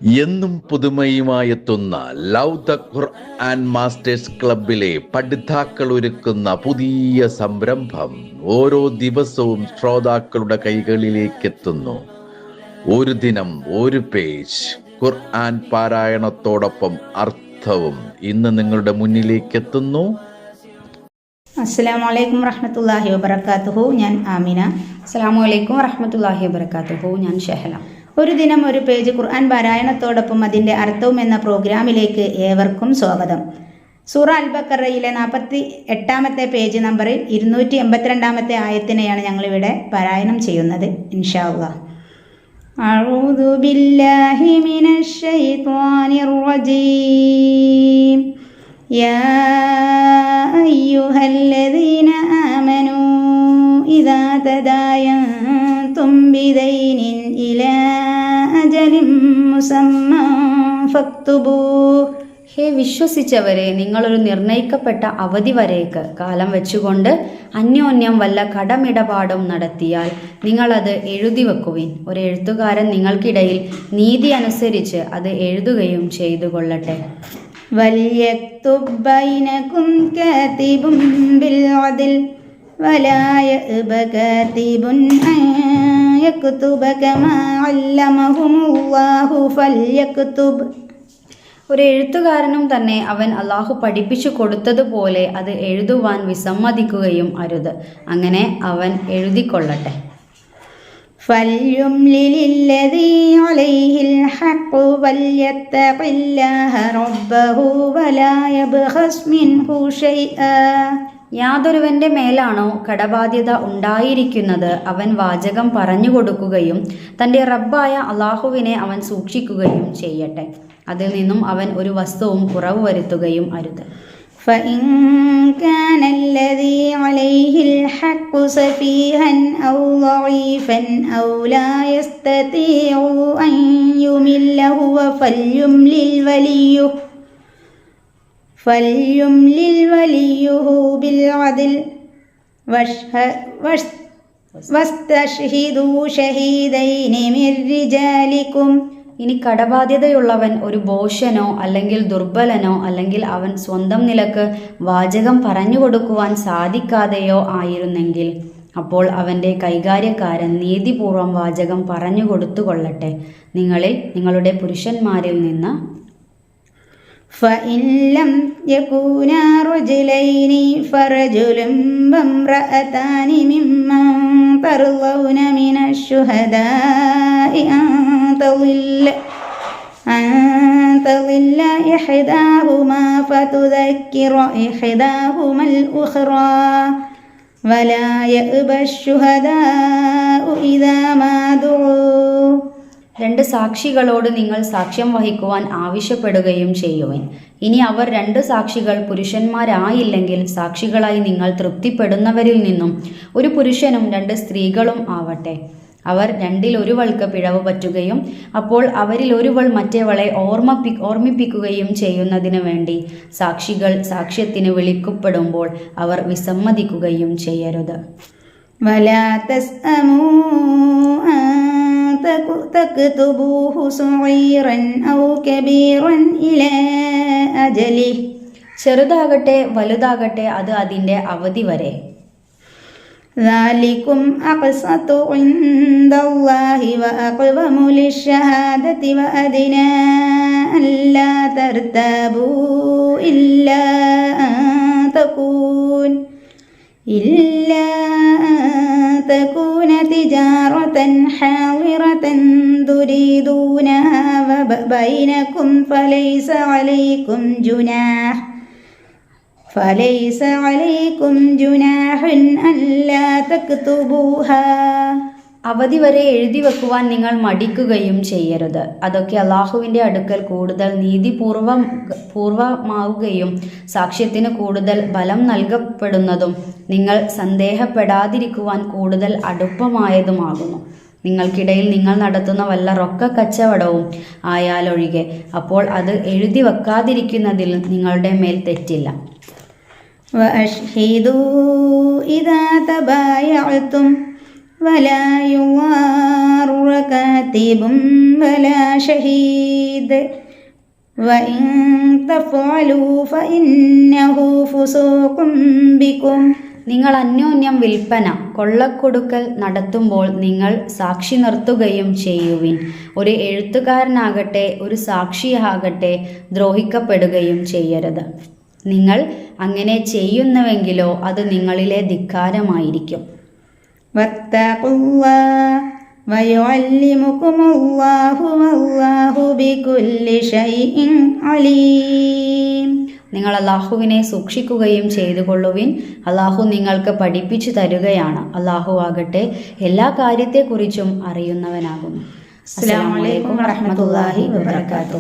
എന്നും പുതുമയുമായെത്തുന്ന love the Quran masters ക്ലബിലെ പഠിതാക്കൾ ഒരുക്കുന്ന പുതിയ സംരംഭം ഓരോ ദിവസവും ശ്രോതാക്കളുടെ കൈകളിലേക്ക് എത്തുന്നു. ഒരു ദിനം ഒരു പേജ് ഖുർആൻ പാരായണത്തോടൊപ്പം അർത്ഥവും ഇന്ന് നിങ്ങളുടെ മുന്നിലേക്ക് എത്തുന്നു. അസ്സലാമലൈക്കും വറഹ്മത്തുള്ളാഹി വബറകാതുഹു. ഞാൻ ആമിന. അസ്സലാമലൈക്കും വറഹ്മത്തുള്ളാഹി വബറകാതുഹു. ഞാൻ ഷഹല. ഒരു ദിനം ഒരു പേജ് ഖുർആൻ പാരായണത്തോടൊപ്പം അതിൻ്റെ അർത്ഥവും എന്ന പ്രോഗ്രാമിലേക്ക് ഏവർക്കും സ്വാഗതം. സൂറ അൽ ബഖറയിലെ 48-ാമത്തെ പേജ് നമ്പറിൽ 282-ാമത്തെ ആയത്തിനെയാണ് ഞങ്ങളിവിടെ പാരായണം ചെയ്യുന്നത്. ഇൻഷാ അല്ലാഹ്. അഊദു ബില്ലാഹി മിനശ് ശൈത്വാനിർ റജീം. യാ അയ്യുഹല്ലദീന ആമനൂ ഇദാ തദായൻതും ബിദൈനിൻ ഇലാ അജലിൻ മുസമ്മാ ഫക്തുബൂഹ്. ഹേ വിശ്വസിച്ചവരെ, നിങ്ങളൊരു നിർണയിക്കപ്പെട്ട അവധി വരേക്ക് കാലം വെച്ചുകൊണ്ട് അന്യോന്യം വല്ല കടമിടപാടും നടത്തിയാൽ നിങ്ങളത് എഴുതി വെക്കുവിൻ. ഒരു എഴുത്തുകാരൻ നിങ്ങൾക്കിടയിൽ നീതി അനുസരിച്ച് അത് എഴുതുകയും ചെയ്തു കൊള്ളട്ടെ. വൽയക്തുബ് ബൈനകും കാതിബുൻ ബിൽ അദ്ൽ വലാ യഅബ കാതിബുൻ അൻ യക്തുബ കമാ അല്ലമഹുമുല്ലാഹു ഫൽയക്തുബ്. ഒരു എഴുത്തുകാരനും തന്നെ അവൻ അള്ളാഹു പഠിപ്പിച്ചു കൊടുത്തതുപോലെ അത് എഴുതുവാൻ വിസമ്മതിക്കുകയും അരുത്. അങ്ങനെ അവൻ എഴുതിക്കൊള്ളട്ടെ. ഫൽയുംലിലില്ലദീ അലൈഹിൽ ഹഖ് വൽയത്തഖില്ലാഹ റബ്ബഹു വലാ യബ്ഖസ് മിൻഹു ശൈആ. യാതൊരുവന്റെ മേലാണോ കടബാധ്യത ഉണ്ടായിരിക്കുന്നത് അവൻ വാചകം പറഞ്ഞു കൊടുക്കുകയും തൻ്റെ റബ്ബായ അള്ളാഹുവിനെ അവൻ സൂക്ഷിക്കുകയും ചെയ്യട്ടെ. അതിൽ നിന്നും അവൻ ഒരു വസ്തുവും കുറവ് വരുത്തുകയും അരുത്. فإن كان الذي عليه الحق سفيها أو ضعيفا أو لا يستطيع أن يمل هو فليملل وليه بالعدل واستشهدوا شهيدين من رجالكم. ഇനി കടബാധ്യതയുള്ളവൻ ഒരു ഭോഷനോ അല്ലെങ്കിൽ ദുർബലനോ അല്ലെങ്കിൽ അവൻ സ്വന്തം നിലക്ക് വാചകം പറഞ്ഞു കൊടുക്കുവാൻ സാധിക്കാതെയോ ആയിരുന്നെങ്കിൽ അപ്പോൾ അവൻ്റെ കൈകാര്യക്കാരൻ നീതിപൂർവം വാചകം പറഞ്ഞു കൊടുത്തുകൊള്ളട്ടെ. നിങ്ങളിൽ നിങ്ങളുടെ പുരുഷന്മാരിൽ നിന്ന്. فإن لم يكونا رجلين فرجل وامرأتان ممن ترضون من الشهداء أن تضل إحداهما فتذكر إحداهما الأخرى ولا يأبى الشهداء إذا ما دعوا. രണ്ട് സാക്ഷികളോട് നിങ്ങൾ സാക്ഷ്യം വഹിക്കുവാൻ ആവശ്യപ്പെടുകയും ചെയ്യുവിൻ. ഇനി അവർ രണ്ട് സാക്ഷികൾ പുരുഷന്മാരായില്ലെങ്കിൽ സാക്ഷികളായി നിങ്ങൾ തൃപ്തിപ്പെടുന്നവരിൽ നിന്നും ഒരു പുരുഷനും രണ്ട് സ്ത്രീകളും ആവട്ടെ. അവർ രണ്ടിൽ ഒരുവൾക്ക് പിഴവ് പറ്റുകയും അപ്പോൾ അവരിൽ ഒരുവൾ മറ്റേവളെ ഓർമ്മിപ്പിക്കുകയും ചെയ്യുന്നതിന് വേണ്ടി സാക്ഷികൾ സാക്ഷ്യത്തിന് വിളിക്കപ്പെടുമ്പോൾ അവർ വിസമ്മതിക്കുകയും ചെയ്യരുത്. വലാ തസ്അമൂ تكتبوه صغيرا أو كبيرا إلى أجله. ചെറുതാകട്ടെ വലുതാകട്ടെ അത് അതിൻ്റെ അവധി വരെ. ذلكم أقسط عند الله وأقوم للشهادة وأدنى ألا ترتابوا إلا أن تكون تجارة حاضرة تريدونها بينكم فليس عليكم جناح ألا تكتبوها. അവധി വരെ എഴുതി വെക്കുവാൻ നിങ്ങൾ മടിക്കുകയും ചെയ്യരുത്. അതൊക്കെ അള്ളാഹുവിൻ്റെ അടുക്കൽ കൂടുതൽ നീതിപൂർവമാവുകയും സാക്ഷ്യത്തിന് കൂടുതൽ ബലം നൽകപ്പെടുന്നതും നിങ്ങൾ സന്ദേഹപ്പെടാതിരിക്കുവാൻ കൂടുതൽ അടുപ്പമായതുമാകുന്നു. നിങ്ങൾക്കിടയിൽ നിങ്ങൾ നടത്തുന്ന വല്ല റൊക്ക കച്ചവടവും ആയാലൊഴികെ അപ്പോൾ അത് എഴുതി വെക്കാതിരിക്കുന്നതിൽ നിങ്ങളുടെ മേൽ തെറ്റില്ല. وأشهدوا إذا تبايعتم ولا يضار كاتب ولا شهيد وإن تفعلوا فإنه فسوق بكم. നിങ്ങൾ അന്യോന്യം വിൽപ്പന കൊള്ളക്കൊടുക്കൽ നടത്തുമ്പോൾ നിങ്ങൾ സാക്ഷി നിർത്തുകയും ചെയ്യുവിൻ. ഒരു എഴുത്തുകാരനാകട്ടെ ഒരു സാക്ഷിയാകട്ടെ ദ്രോഹിക്കപ്പെടുകയും ചെയ്യരുത്. നിങ്ങൾ അങ്ങനെ ചെയ്യുന്നുവെങ്കിലോ അത് നിങ്ങളിലെ ധിക്കാരമായിരിക്കും. വത്തഖുല്ലാഹ വയുഅല്ലിമുകുമുല്ലാഹു വല്ലാഹു ബികുല്ലി ഷൈഇൻ അലീം. നിങ്ങൾ അല്ലാഹുവിനെ സൂക്ഷിക്കുകയും ചെയ്തുകൊള്ളുവിൻ. അല്ലാഹു നിങ്ങൾക്ക് പഠിപ്പിച്ചു തരുകയാണ്. അല്ലാഹു ആകട്ടെ എല്ലാ കാര്യത്തെക്കുറിച്ചും അറിയുന്നവനാകുന്നു. അസ്സലാമു അലൈക്കും വറഹ്മത്തുള്ളാഹി വബറകാതുഹു.